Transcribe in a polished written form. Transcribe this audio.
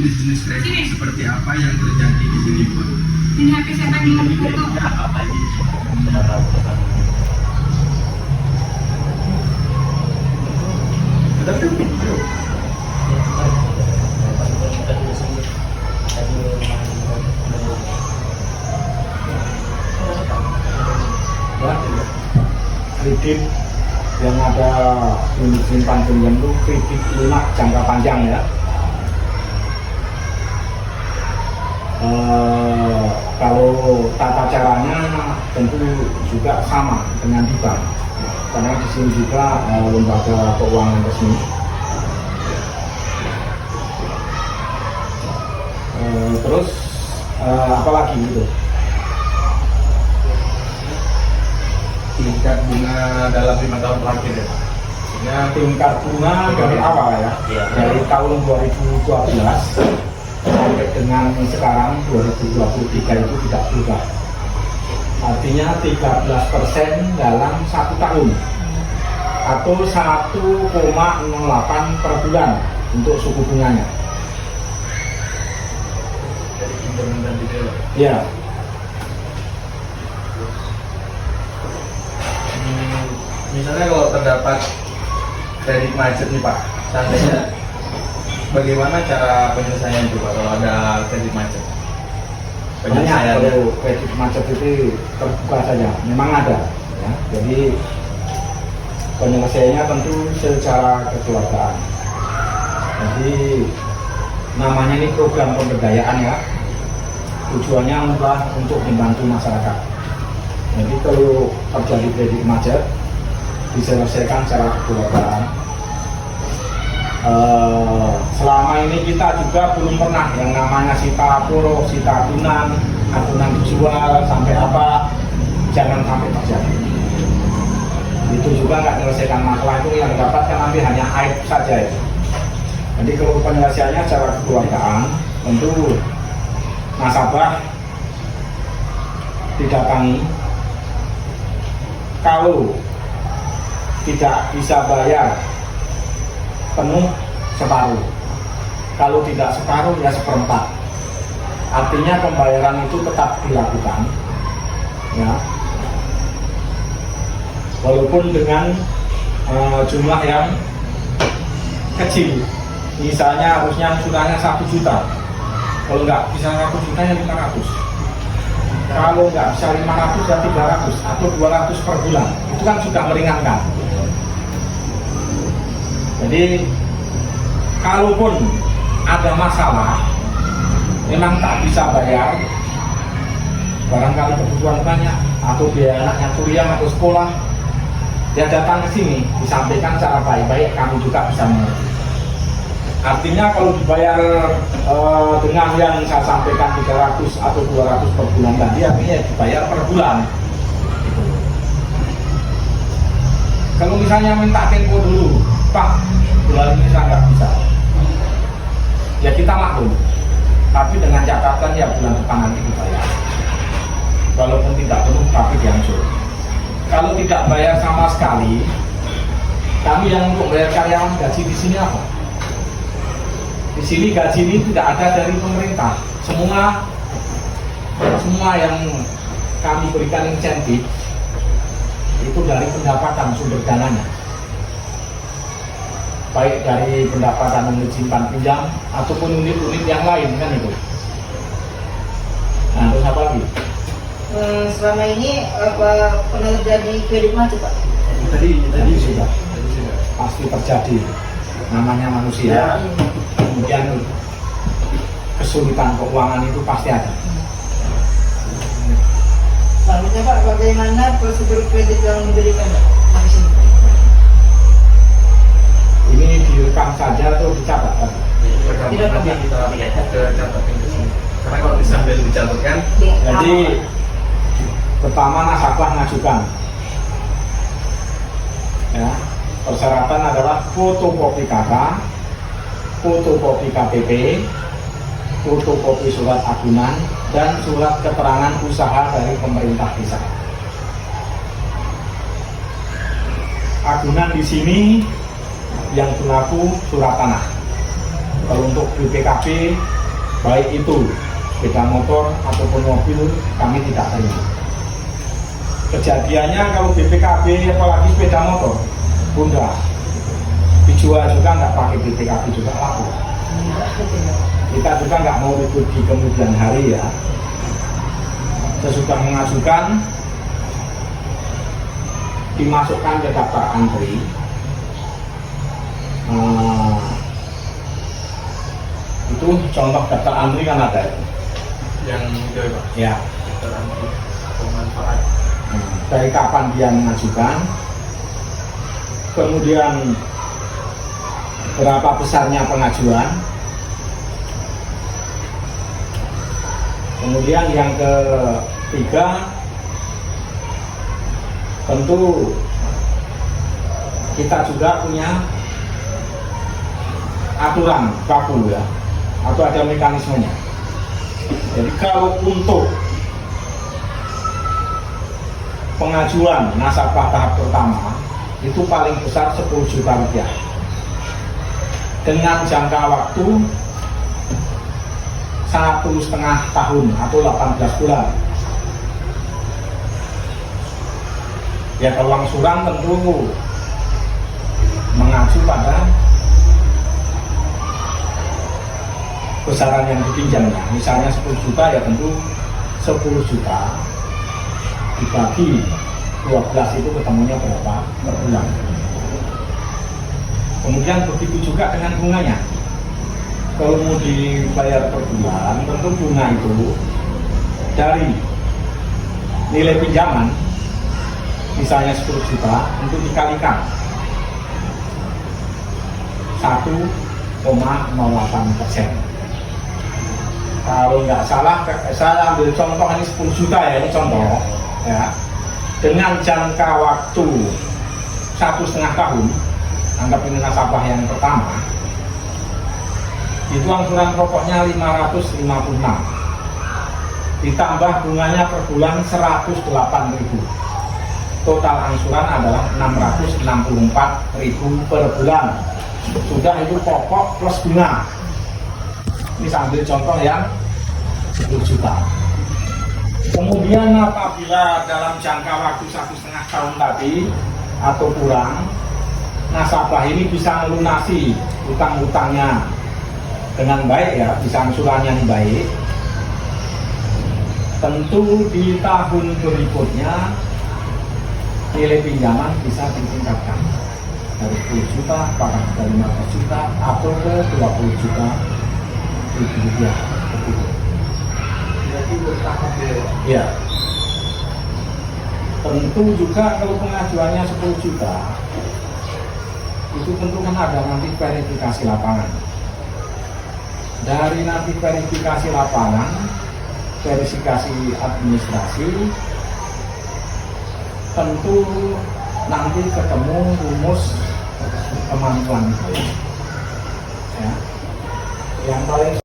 jenis-jenis kredit seperti apa yang terjadi di sini, Bu? Ini HP siapa yang dilakukan tuh? Tapi kredit yang ada unit simpan pinjam itu kredit lunak jangka panjang ya. Kalau tata caranya tentu juga sama dengan di bank, karena di sini juga lembaga keuangan resmi. Terus apalagi gitu? tingkat bunga dalam 5 tahun terakhir ya? Ya, tingkat bunga dari awal ya, dari tahun 2012 sampai dengan sekarang 2023 itu tidak berubah. Artinya 13% dalam 1 tahun atau 1,08 per bulan untuk suku bunganya. Dari pinjaman dan detail. Ya, Misalnya kalau terdapat kredit macet nih Pak, seandainya bagaimana cara penyelesaian itu Pak kalau ada kredit macet? banyak kalau kredit macet itu terbuka saja, memang ada ya. Jadi penyelesaiannya tentu secara kekeluargaan. Jadi namanya ini program pemberdayaan ya, tujuannya adalah untuk membantu masyarakat. Jadi kalau terjadi kredit macet diselesaikan secara kekeluargaan. Selama ini kita juga belum pernah yang namanya sita puro, sita adunan dijual sampai apa, jangan sampai terjadi. Itu juga nggak menyelesaikan masalah, itu yang dapatkan nanti hanya aib saja ya. Jadi kalau penyelesaiannya secara kekeluargaan, tentu nasabah didatangi. Kalau tidak bisa bayar penuh, separuh. Kalau tidak separuh ya seperempat. Artinya pembayaran itu tetap dilakukan ya, walaupun dengan jumlah yang kecil. Misalnya harusnya suratnya 1 juta, kalau nggak bisa 1 juta ya 500, kalau nggak bisa 500 ya 300 atau 200 per bulan. Itu kan sudah meringankan. Jadi kalaupun ada masalah, memang tak bisa bayar, barangkali kebutuhan banyak atau biaya anaknya kuliah atau sekolah, ya datang ke sini disampaikan secara baik-baik, kami juga bisa mengerti. Artinya kalau dibayar dengan yang saya sampaikan 300 atau 200 per bulan tadi, artinya dibayar per bulan. Kalau misalnya minta tempo dulu, Pak, bulan ini saya nggak bisa, ya kita maklum, tapi dengan catatan ya bulan depan nanti dibayar, walaupun tidak penuh tapi diangsur. Kalau tidak bayar sama sekali, kami yang untuk bayar karyawan gaji di sini apa? Di sini gaji ini tidak ada dari pemerintah, semua yang kami berikan insentif itu dari pendapatan sumber dananya, baik dari pendapatan unit simpan pinjam ataupun unit-unit yang lain kan itu. Nah, terus apa lagi? Selama ini apa pernah terjadi kredit macet Pak? Tadi sudah pasti terjadi, namanya manusia. Kemudian kesulitan keuangan itu pasti ada. Selanjutnya Pak, bagaimana prosedur kredit yang diberikan Pak? Ini direkam saja atau dicatat? Tidak pernah kita catatkan ke sini. Karena kalau sambil dicatatkan, jadi pertama nasabah ngajukan. Ya, persyaratan adalah fotokopi KK, fotokopi KTP, fotokopi surat agunan, dan surat keterangan usaha dari pemerintah desa. Agunan di sini yang berlaku surat tanah. Kalau untuk BPKB, baik itu sepeda motor ataupun mobil, kami tidak terima. Kejadiannya kalau BPKB apalagi sepeda motor, bunda dijual juga nggak pakai BPKB juga laku. Kita juga nggak mau ribut di kemudian hari ya. Sesudah mengajukan, dimasukkan ke daftar antri. Itu contoh daftar antri kan ada Yang itu ya Pak, ya. terangkat pemanfaat. Dari kapan dia mengajukan, kemudian berapa besarnya pengajuan, kemudian yang ketiga tentu kita juga punya aturan baku ya, atau ada mekanismenya. Jadi kalau untuk pengajuan nasabah tahap pertama itu paling besar 10 juta rupiah dengan jangka waktu 1,5 tahun atau 18 bulan. Ya kalau angsuran tentu mengacu pada besaran yang dipinjamnya. Misalnya 10 juta ya tentu 10 juta dibagi 12 itu ketemunya berapa per bulan. Kemudian begitu juga dengan bunganya. Kalau mau dibayar per bulan, tentu bunga itu dari nilai pinjaman misalnya 10 juta untuk dikalikan 1,08%. Kalau nggak salah, saya ambil contoh ini 10 juta ya, ini contoh ya. Dengan jangka waktu 1,5 tahun, anggap ini nasabah yang pertama, itu angsuran pokoknya 556, ditambah bunganya per bulan 108.000. Total angsuran adalah 664.000 per bulan. Sudah itu pokok plus bunga. Ini sambil contoh yang 10 juta. Kemudian apabila dalam jangka waktu 1,5 tahun tadi atau kurang, nasabah ini bisa melunasi utang-utangnya dengan baik ya, bisa angsurannya yang baik. Tentu di tahun berikutnya nilai pinjaman bisa ditingkatkan dari 10 juta, bahkan dari 15 juta atau ke 20 juta rupiah. Jadi bertahap Ya. Tentu juga kalau pengajuannya 10 juta, itu tentu kan ada nanti verifikasi lapangan. Dari nanti verifikasi lapangan, verifikasi administrasi, tentu nanti ketemu rumus kemampuan itu. Ya. Yang paling